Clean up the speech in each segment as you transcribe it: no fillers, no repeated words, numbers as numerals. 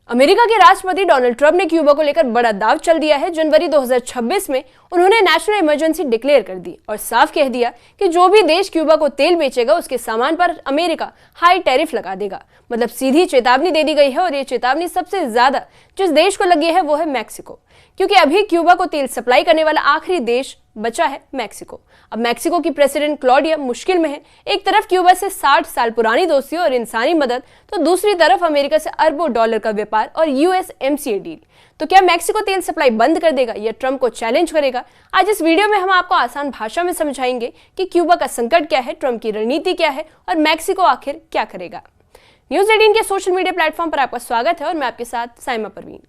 America के राष्ट्रपति Donald Trump ने क्यूबा को लेकर बड़ा दांव चल दिया है। जनवरी 2026 में उन्होंने नेशनल इमरजेंसी डिक्लेयर कर दी और साफ कह दिया कि जो भी देश क्यूबा को तेल बेचेगा उसके सामान पर अमेरिका हाई टैरिफ लगा देगा। मतलब सीधी चेतावनी दे दी गई है और ये चेतावनी सबसे ज्यादा जिस देश को लगी है वो है मैक्सिको, क्योंकि अभी क्यूबा को तेल सप्लाई करने वाला आखिरी देश बचा है मैक्सिको। अब मैक्सिको की प्रेसिडेंट क्लॉडिया मुश्किल में है। एक तरफ क्यूबा से 60 साल पुरानी दोस्ती और इंसानी मदद, तो दूसरी तरफ अमेरिका से अरबों डॉलर का व्यापार और USMCA डील। तो क्या मैक्सिको तेल सप्लाई बंद कर देगा या ट्रंप को चैलेंज करेगा? आज इस वीडियो में हम आपको आसान भाषा में समझाएंगे कि क्यूबा का संकट क्या है, ट्रंप की रणनीति क्या है और मैक्सिको आखिर क्या करेगा। न्यूज़ 18 के सोशल मीडिया प्लेटफॉर्म पर आपका स्वागत है और मैं आपके साथ साइमा परवीन।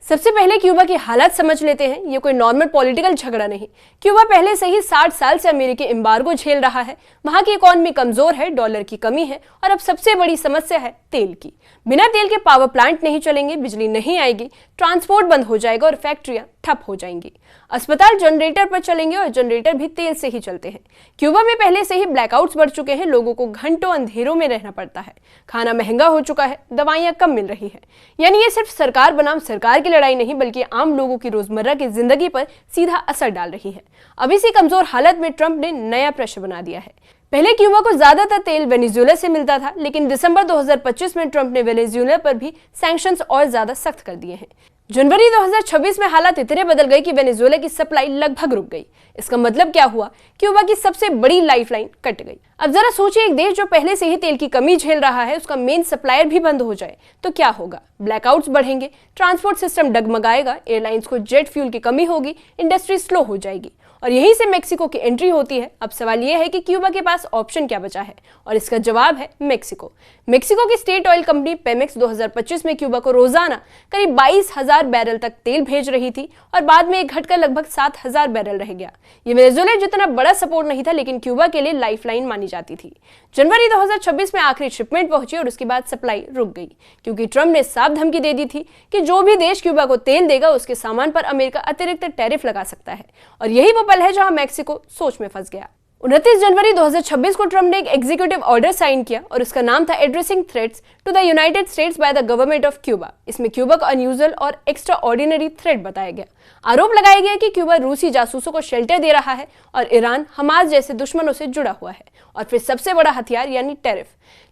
सबसे पहले क्यूबा की हालत समझ लेते हैं। ये कोई नॉर्मल पॉलिटिकल झगड़ा नहीं। क्यूबा पहले से ही 60 साल से अमेरिकी एम्बार्गो झेल रहा है। वहां की इकोनॉमी कमजोर है, डॉलर की कमी है और अब सबसे बड़ी समस्या है तेल की। बिना तेल के पावर प्लांट नहीं चलेंगे, बिजली नहीं आएगी, ट्रांसपोर्ट बंद हो जाएगा और फैक्ट्रियां ठप हो जाएंगी। अस्पताल जनरेटर पर चलेंगे और जनरेटर भी तेल से ही चलते हैं। क्यूबा में पहले से ही ब्लैकआउट्स बढ़ चुके हैं, लोगों को घंटों अंधेरों में रहना पड़ता है, खाना महंगा हो चुका है, दवाइयां कम मिल रही है। यानी ये सिर्फ सरकार बनाम सरकार की लड़ाई नहीं बल्कि आम लोगों की रोजमर्रा की जिंदगी पर सीधा असर डाल रही है। अब इसी कमजोर हालत में ट्रंप ने नया प्रश्न बना दिया है। पहले क्यूबा को ज्यादातर तेल वेनेजुएला से मिलता था, लेकिन दिसंबर 2025 में ट्रंप ने वेनेजुएला पर भी सैंक्शंस और ज्यादा सख्त कर दिए हैं। जनवरी 2026 में हालात इतने बदल गए कि वेनेजुएला की सप्लाई लगभग रुक गई। इसका मतलब क्या हुआ? क्यूबा की सबसे बड़ी लाइफलाइन कट गई। अब जरा सोचिए, एक देश जो पहले से ही तेल की कमी झेल रहा है, उसका मेन सप्लायर भी बंद हो जाए तो क्या होगा? ब्लैकआउट्स बढ़ेंगे, ट्रांसपोर्ट सिस्टम डगमगाएगा, एयरलाइंस को जेट फ्यूल की कमी होगी, इंडस्ट्री स्लो हो जाएगी और यहीं से मैक्सिको की एंट्री होती है। अब सवाल यह है कि क्यूबा के पास ऑप्शन क्या बचा है और इसका जवाब है मैक्सिको। मैक्सिको की स्टेट ऑयल कंपनी पेमेक्स 2025 में क्यूबा को रोजाना करीब 22,000 बैरल तक तेल भेज रही थी और बाद में घटकर लगभग 7,000 बैरल रह गया। ये वेनेजुएला जितना बड़ा सपोर्ट नहीं था, लेकिन क्यूबा के लिए लाइफलाइन मानी जाती थी। जनवरी 2026 में आखिरी शिपमेंट पहुंची और उसके बाद सप्लाई रुक गई, क्योंकि ट्रंप ने साफ धमकी दे दी थी कि जो भी देश क्यूबा को तेल देगा उसके सामान पर अमेरिका अतिरिक्त टैरिफ लगा सकता है। और यही वो पल है जहां मैक्सिको सोच में फंस गया। 29 जनवरी 2026 को ट्रंप ने एक एग्जीक्यूटिव ऑर्डर साइन किया और उसका नाम था addressing threats to the United States by the government of Cuba. इसमें क्यूबा को अनयूजुअल और एक्स्ट्रा ऑर्डिनरी थ्रेट बताया गया। आरोप लगाया गया कि क्यूबा रूसी जासूसों को शेल्टर दे रहा है और ईरान, हमास जैसे दुश्मनों से जुड़ा हुआ है। और फिर सबसे बड़ा हथियार यानी टैरिफ।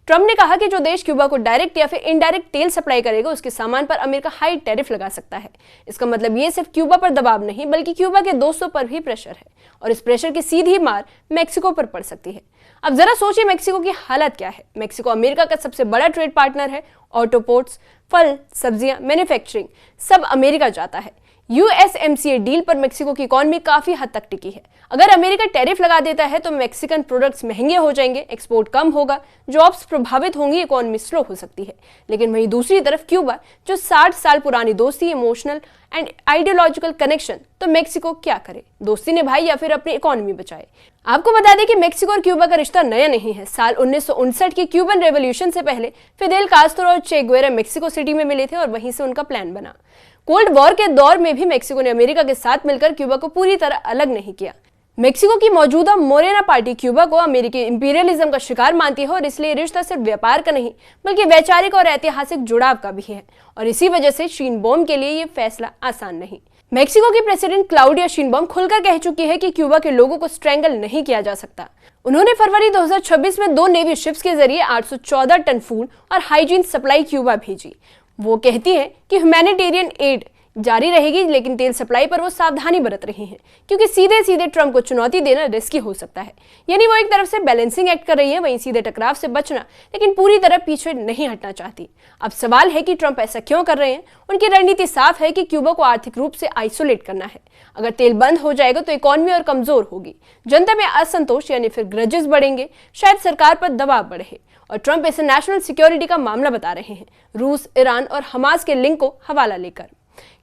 ट्रंप ने कहा कि जो देश क्यूबा को डायरेक्ट या फिर इनडायरेक्ट तेल सप्लाई करेगा उसके सामान पर अमेरिका हाई टैरिफ लगा सकता है। इसका मतलब ये सिर्फ क्यूबा पर दबाव नहीं बल्कि क्यूबा के दोस्तों पर भी प्रेशर है और इस प्रेशर की सीधी मार मैक्सिको पर पड़ सकती है। अब जरा सोचिए मैक्सिको की हालत क्या है। मैक्सिको अमेरिका का सबसे बड़ा ट्रेड पार्टनर है। ऑटो पोर्ट्स, फल, सब्जियां, मैन्युफैक्चरिंग सब अमेरिका जाता है। USMCA डील पर मैक्सिको की इकोनॉमी काफी हद तक टिकी है। अगर अमेरिका टैरिफ लगा देता है तो मैक्सिकन प्रोडक्ट्स महंगे हो जाएंगे, एक्सपोर्ट कम होगा, जॉब्स प्रभावित होंगी, इकोनॉमी स्लो हो सकती है। लेकिन वहीं दूसरी तरफ क्यूबा, जो 60 साल पुरानी दोस्ती, इमोशनल एंड आइडियोलॉजिकल कनेक्शन, तो मैक्सिको क्या करे? दोस्ती निभाए या फिर अपनी इकोनॉमी बचाए? आपको बता दें कि मैक्सिको और क्यूबा का रिश्ता नया नहीं है। साल 1959 की क्यूबन रेवोल्यूशन से पहले फिदेल कास्त्रो और चे गुवेरा मैक्सिको सिटी में मिले थे और वहीं से उनका प्लान बना। कोल्ड वॉर के दौर में भी मैक्सिको ने अमेरिका के साथ मिलकर क्यूबा को पूरी तरह अलग नहीं किया। मैक्सिको की मौजूदा मोरेना पार्टी क्यूबा को अमेरिकी इंपीरियलिज्म का शिकार मानती है और इसलिए रिश्ता सिर्फ व्यापार का नहीं बल्कि वैचारिक और ऐतिहासिक जुड़ाव का भी है। और इसी वजह से शीनबॉम के लिए ये फैसला आसान नहीं। मैक्सिको की प्रेसिडेंट क्लाउडिया शीनबॉम खुलकर कह चुकी है कि क्यूबा के लोगों को स्ट्रैंगल नहीं किया जा सकता। उन्होंने फरवरी 2026 में 2 नेवी शिप्स के जरिए 814 टन फूड और हाइजीन सप्लाई क्यूबा भेजी। वो कहती है कि ह्यूमैनिटेरियन एड जारी रहेगी, लेकिन तेल सप्लाई पर वो सावधानी बरत रही हैं, क्योंकि सीधे सीधे ट्रंप को चुनौती देना रिस्की हो सकता है। यानी वो एक तरफ से बैलेंसिंग एक्ट कर रही है, वहीं सीधे टकराव से बचना, लेकिन पूरी तरह पीछे नहीं हटना चाहती। अब सवाल है कि ट्रंप ऐसा क्यों कर रहे हैं? उनकी रणनीति साफ है कि क्यूबा को आर्थिक रूप से आइसोलेट करना है। अगर तेल बंद हो जाएगा तो इकोनॉमी और कमजोर होगी, जनता में असंतोष यानी फिर ग्रजेस बढ़ेंगे, शायद सरकार पर दबाव बढ़े। और ट्रंप इसे नेशनल सिक्योरिटी का मामला बता रहे हैं, रूस, ईरान और हमास के लिंक को हवाला लेकर।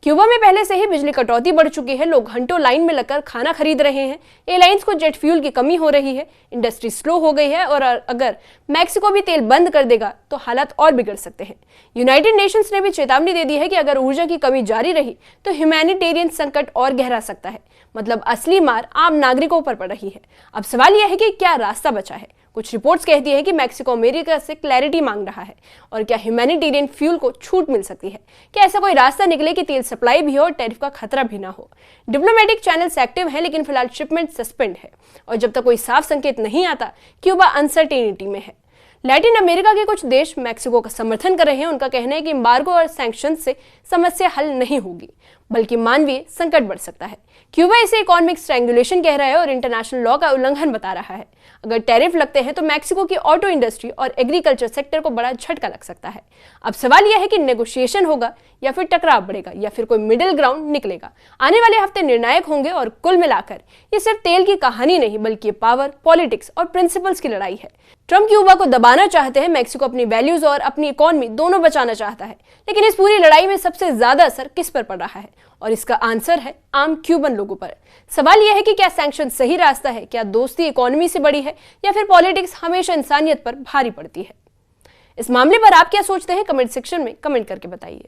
क्यूबा में पहले से ही बिजली कटौती बढ़ चुकी है, लोग घंटों लाइन में लगकर खाना खरीद रहे हैं, एयरलाइंस को जेट फ्यूल की कमी हो रही है, इंडस्ट्री स्लो हो गई है और अगर मैक्सिको भी तेल बंद कर देगा तो हालात और बिगड़ सकते हैं। यूनाइटेड नेशंस ने भी चेतावनी दे दी है कि अगर ऊर्जा की कमी जारी रही तो ह्यूमैनिटेरियन संकट और गहरा सकता है। मतलब असली मार आम नागरिकों पर पड़ रही है। अब सवाल यह है कि क्या रास्ता बचा है? कुछ रिपोर्ट्स कहती है कि मैक्सिको अमेरिका से क्लैरिटी मांग रहा है और क्या ह्यूमैनिटेरियन फ्यूल को छूट मिल सकती है, क्या ऐसा कोई रास्ता निकले कि तेल सप्लाई भी हो और टैरिफ का खतरा भी ना हो। डिप्लोमेटिक चैनल्स एक्टिव हैं, लेकिन फिलहाल शिपमेंट सस्पेंड है और जब तक कोई साफ संकेत नहीं आता क्यूबा अनसर्टेनिटी में है। लैटिन अमेरिका के कुछ देश मैक्सिको का समर्थन कर रहे हैं। उनका कहना है कि एम्बार्गो और सैंक्शन से समस्या हल नहीं होगी, बल्कि मानवीय संकट बढ़ सकता है। क्यूबा इसे इकोनॉमिक स्ट्रैंगुलेशन कह रहा है और इंटरनेशनल लॉ का उल्लंघन बता रहा है। अगर टैरिफ लगते हैं तो मैक्सिको की ऑटो इंडस्ट्री और एग्रीकल्चर सेक्टर को बड़ा झटका लग सकता है। अब सवाल यह है कि नेगोशिएशन होगा या फिर टकराव बढ़ेगा या फिर कोई मिडिल ग्राउंड निकलेगा। आने वाले हफ्ते निर्णायक होंगे और कुल मिलाकर ये सिर्फ तेल की कहानी नहीं, बल्कि पावर, पॉलिटिक्स और प्रिंसिपल्स की लड़ाई है। ट्रंप क्यूबा को दबाना चाहते हैं, मैक्सिको अपनी वैल्यूज और अपनी इकोनॉमी दोनों बचाना चाहता है, लेकिन इस पूरी लड़ाई में सबसे ज्यादा असर किस पर पड़ रहा है? और इसका आंसर है आम क्यूबन लोगों पर। सवाल यह है कि क्या सैंक्शन सही रास्ता है? क्या दोस्ती इकोनॉमी से बड़ी है या फिर पॉलिटिक्स हमेशा इंसानियत पर भारी पड़ती है? इस मामले पर आप क्या सोचते हैं? कमेंट सेक्शन में कमेंट करके बताइए।